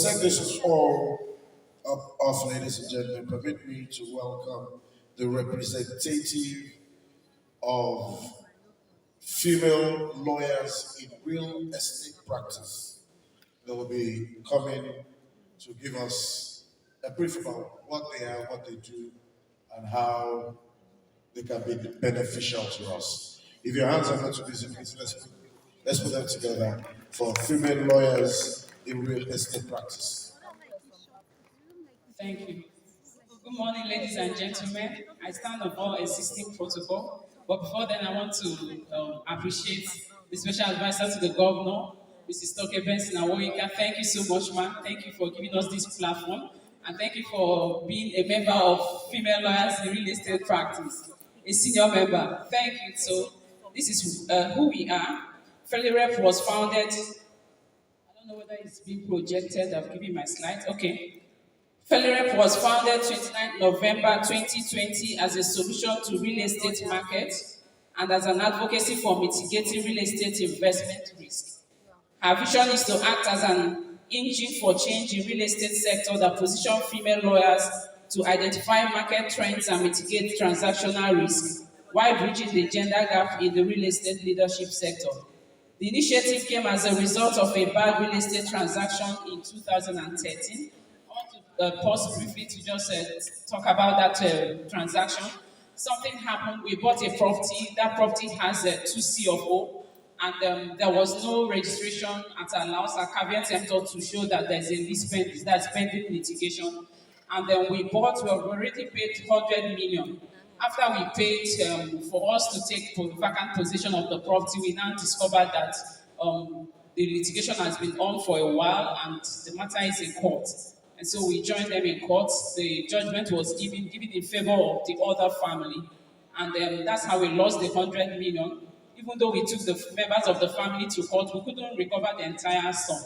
set this all off, ladies and gentlemen, permit me to welcome the representative of female lawyers in real estate practice. They will be coming to give us a brief about what they are, what they do, and how they can be beneficial to us. If your hands are not too busy, please let's put them together for female lawyers in real estate practice. Thank you. Good morning, ladies and gentlemen. I stand above existing protocol, but before then, I want to appreciate the special advisor to the governor, Mrs. Toke Benson Awoyika. Thank you so much, ma'am. Thank you for giving us this platform, and thank you for being a member of female lawyers in real estate practice, a senior member. Thank you. So, this is who we are. FELIREP was founded. I don't know whether it's being projected. I've given my slides. Okay. FELIREP was founded 29 November 2020 as a solution to real estate market and as an advocacy for mitigating real estate investment risk. Our vision is to act as an engine for change in real estate sector that position female lawyers to identify market trends and mitigate transactional risk while bridging the gender gap in the real estate leadership sector. The initiative came as a result of a bad real estate transaction in 2013. Pause briefly to just talk about that transaction. Something happened. We bought a property. That property has 2 CFO, and there was no registration at our house. Our caveat emptor to show that there's a lease that's pending litigation. And then we have already paid 100 million. After we paid for us to take vacant possession of the property, we now discovered that the litigation has been on for a while, and the matter is in court. And so we joined them in court. The judgment was given in favor of the other family. And that's how we lost the 100 million. Even though we took the members of the family to court, we couldn't recover the entire sum.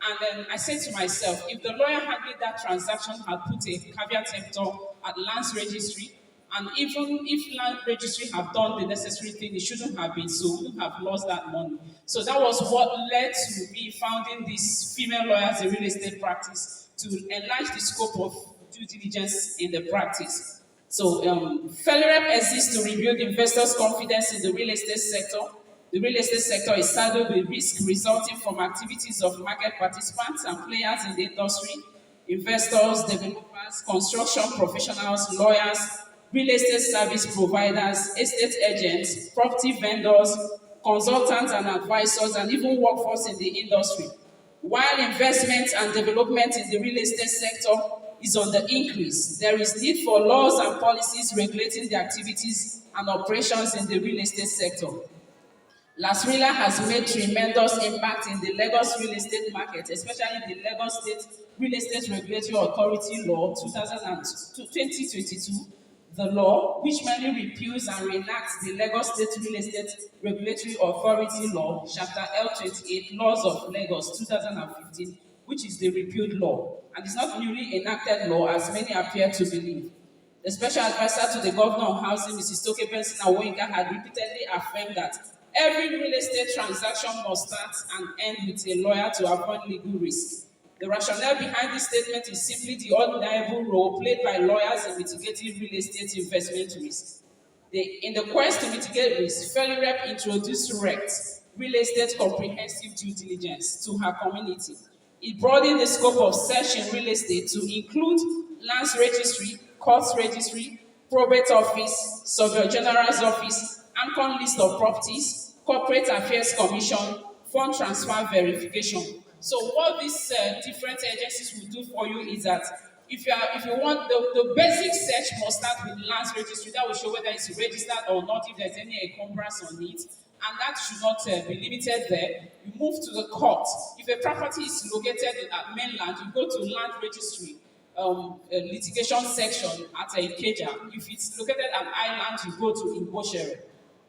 And then I said to myself, if the lawyer handling that transaction had put a caveat emptor at Lands Registry, and even if Land Registry have done the necessary thing, it shouldn't have been so. We wouldn't have lost that money. So that was what led to me founding this female lawyers in real estate practice, to enlarge the scope of due diligence in the practice. So FELIREP exists to rebuild investors' confidence in the real estate sector. The real estate sector is saddled with risk resulting from activities of market participants and players in the industry, investors, developers, construction professionals, lawyers, real estate service providers, estate agents, property vendors, consultants and advisors, and even workforce in the industry. While investment and development in the real estate sector is on the increase, there is need for laws and policies regulating the activities and operations in the real estate sector. LASRILA has made tremendous impact in the Lagos real estate market, especially the Lagos State Real Estate Regulatory Authority Law 2022, the law which mainly repeals and reenacts the Lagos State Real Estate Regulatory Authority Law, Chapter L28, Laws of Lagos 2015, which is the repealed law, and is not newly enacted law as many appear to believe. The special advisor to the governor of housing, Mrs. Toke Benson Awoyika, had repeatedly affirmed that every real estate transaction must start and end with a lawyer to avoid legal risk. The rationale behind this statement is simply the undeniable role played by lawyers in mitigating real estate investment risk. In the quest to mitigate risk, FELIREP introduced RECT, Real Estate Comprehensive Due Diligence, to her community. It broadened the scope of search in real estate to include Lands Registry, Courts Registry, Probate Office, Surveyor General's Office, AMCON list of properties, Corporate Affairs Commission, Fund Transfer Verification. So what these different agencies will do for you is that if you want the basic search must start with Lands Registry. That will show whether it's registered or not, if there's any encumbrance on it, and that should not be limited there. You move to the court. If a property is located at mainland, you go to Land Registry litigation section at Ikeja. If it's located at island, you go to Igboshere.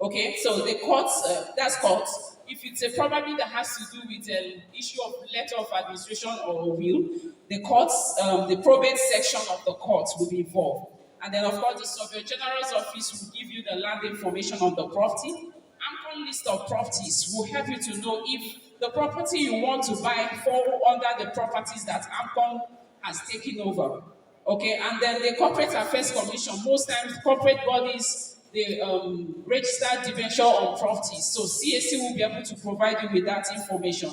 Okay, so the courts, that's courts. If it's a property that has to do with an issue of letter of administration or will, the courts, the probate section of the court will be involved. And then, of course, the Surveyor General's Office will give you the land information on the property. AMCON list of properties will help you to know if the property you want to buy fall under the properties that AMCON has taken over. Okay, and then the Corporate Affairs Commission, most times corporate bodies, they register debenture on properties. So CAC will be able to provide you with that information.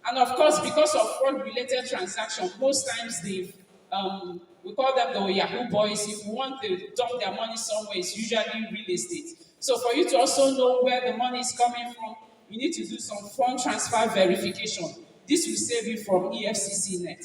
And of course, because of fraud-related transactions, most times we call them the Yahoo boys. If you want to dump their money somewhere, it's usually real estate. So for you to also know where the money is coming from, you need to do some fund transfer verification. This will save you from EFCC net.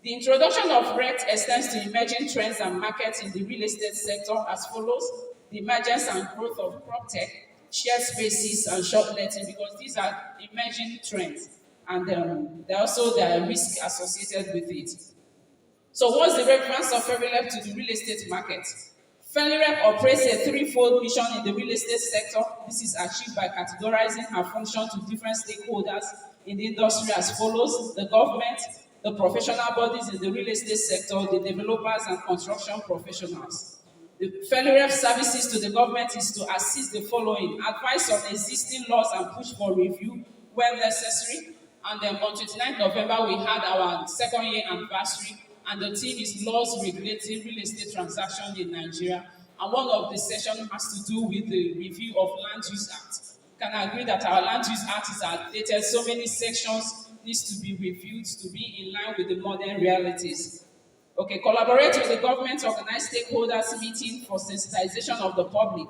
The introduction of REIT extends to emerging trends and markets in the real estate sector as follows: the emergence and growth of prop tech, shared spaces, and shop letting, because these are emerging trends, and there are risks associated with it. So what's the relevance of FELIREP to the real estate market? FELIREP operates a threefold mission in the real estate sector. This is achieved by categorizing her function to different stakeholders in the industry as follows: the government, the professional bodies in the real estate sector, the developers and construction professionals. The FELIREP services to the government is to assist the following: advice on existing laws and push for review when necessary. And then on 29th November, we had our second year anniversary, and the theme is laws regulating real estate transactions in Nigeria. And one of the sessions has to do with the review of Land Use Act. Can I agree that our Land Use Act is outdated? So many sections needs to be reviewed to be in line with the modern realities. Okay, collaborate with the government, organize stakeholders meeting for sensitization of the public.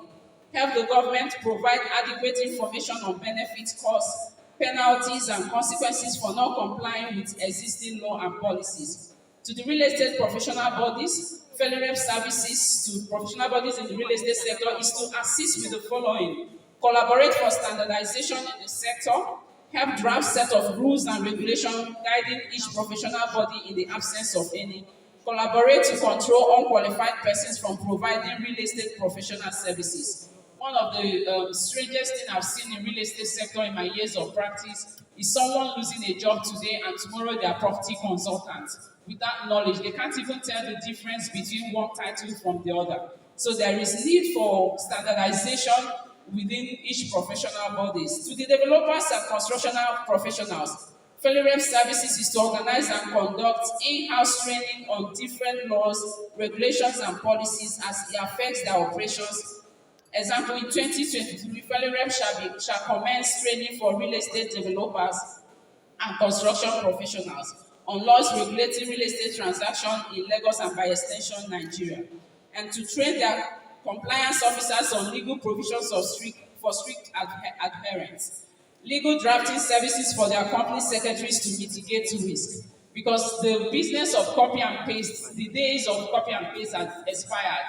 Help the government provide adequate information on benefits, costs, penalties, and consequences for not complying with existing law and policies. To the real estate professional bodies, FELIREP services to professional bodies in the real estate sector is to assist with the following: collaborate for standardization in the sector, help draft set of rules and regulations guiding each professional body in the absence of any, collaborate to control unqualified persons from providing real estate professional services. One of the strangest things I've seen in real estate sector in my years of practice is someone losing a job today and tomorrow they are property consultants. Without knowledge, they can't even tell the difference between one title from the other. So there is need for standardization within each professional bodies. To the developers and constructional professionals, FELIREP services is to organize and conduct in-house training on different laws, regulations, and policies as it affects their operations. Example, in 2023, FELIREP shall commence training for real estate developers and construction professionals on laws regulating real estate transactions in Lagos and by extension Nigeria, and to train their compliance officers on legal provisions for strict adherence. Legal drafting services for their company secretaries to mitigate risk, because the business of copy and paste, the days of copy and paste has expired.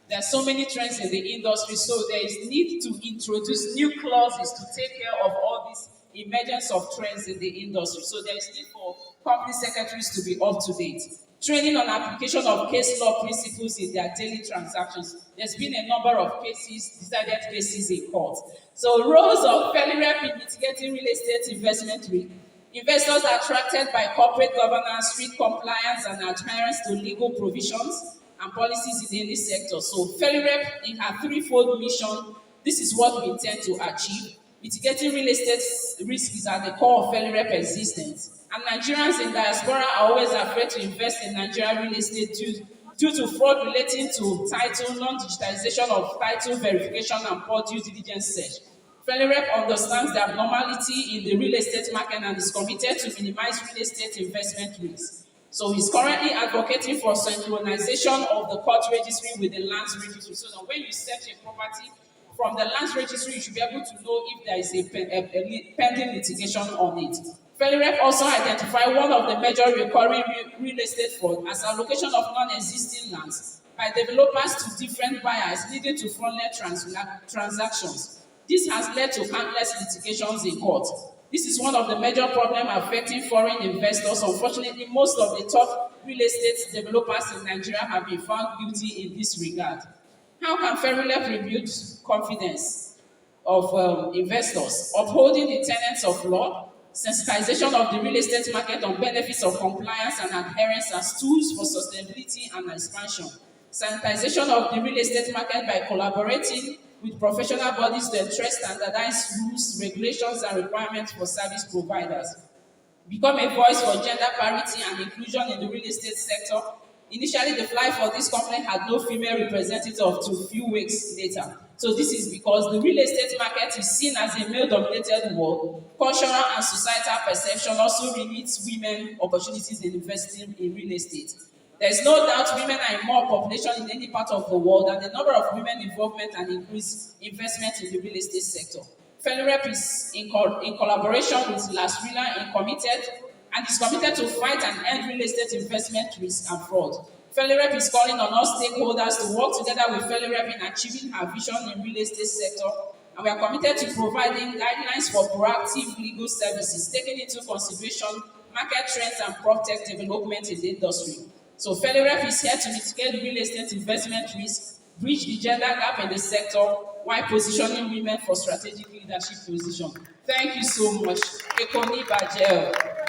There are so many trends in the industry, so there is need to introduce new clauses to take care of all these emergence of trends in the industry. So there is need for company secretaries to be up to date. Training on application of case law principles in their daily transactions. There's been a number of cases, decided cases in court. So roles of FELIREP in mitigating real estate investment risk. Investors are attracted by corporate governance, strict compliance, and adherence to legal provisions and policies in any sector. So FELIREP, in her threefold mission, this is what we intend to achieve. Mitigating real estate risk is at the core of FELIREP existence. And Nigerians in diaspora are always afraid to invest in Nigerian real estate due to fraud relating to title, non-digitization of title verification, and poor due diligence search. FELIREP understands the abnormality in the real estate market and is committed to minimize real estate investment risk. So he's currently advocating for synchronization of the court registry with the lands registry, so that when you search a property from the lands registry, you should be able to know if there is a pending litigation on it. FELIREP also identified one of the major recurring real estate fraud as allocation of non-existing lands by developers to different buyers, leading to fraudulent transactions. This has led to countless litigations in court. This is one of the major problems affecting foreign investors. Unfortunately, most of the top real estate developers in Nigeria have been found guilty in this regard. How can FELIREP rebuild confidence of investors? Upholding the tenets of law, sensitization of the real estate market on benefits of compliance and adherence as tools for sustainability and expansion. Sanitization of the real estate market by collaborating with professional bodies to enforce standardized rules, regulations, and requirements for service providers. Become a voice for gender parity and inclusion in the real estate sector. Initially, the fly for this company had no female representative till a few weeks later. So this is because the real estate market is seen as a male-dominated world. Cultural and societal perception also limits women opportunities in investing in real estate. There is no doubt women are in more population in any part of the world, and the number of women involvement and increased investment in the real estate sector. FELIREP is in collaboration with is committed to fight and end real estate investment risk and fraud. FELIREP is calling on all stakeholders to work together with FELIREP in achieving our vision in real estate sector, and we are committed to providing guidelines for proactive legal services, taking into consideration market trends and protect development in the industry. So FELIREP is here to mitigate real estate investment risk, bridge the gender gap in the sector, while positioning women for strategic leadership positions. Thank you so much. Eko Hotel.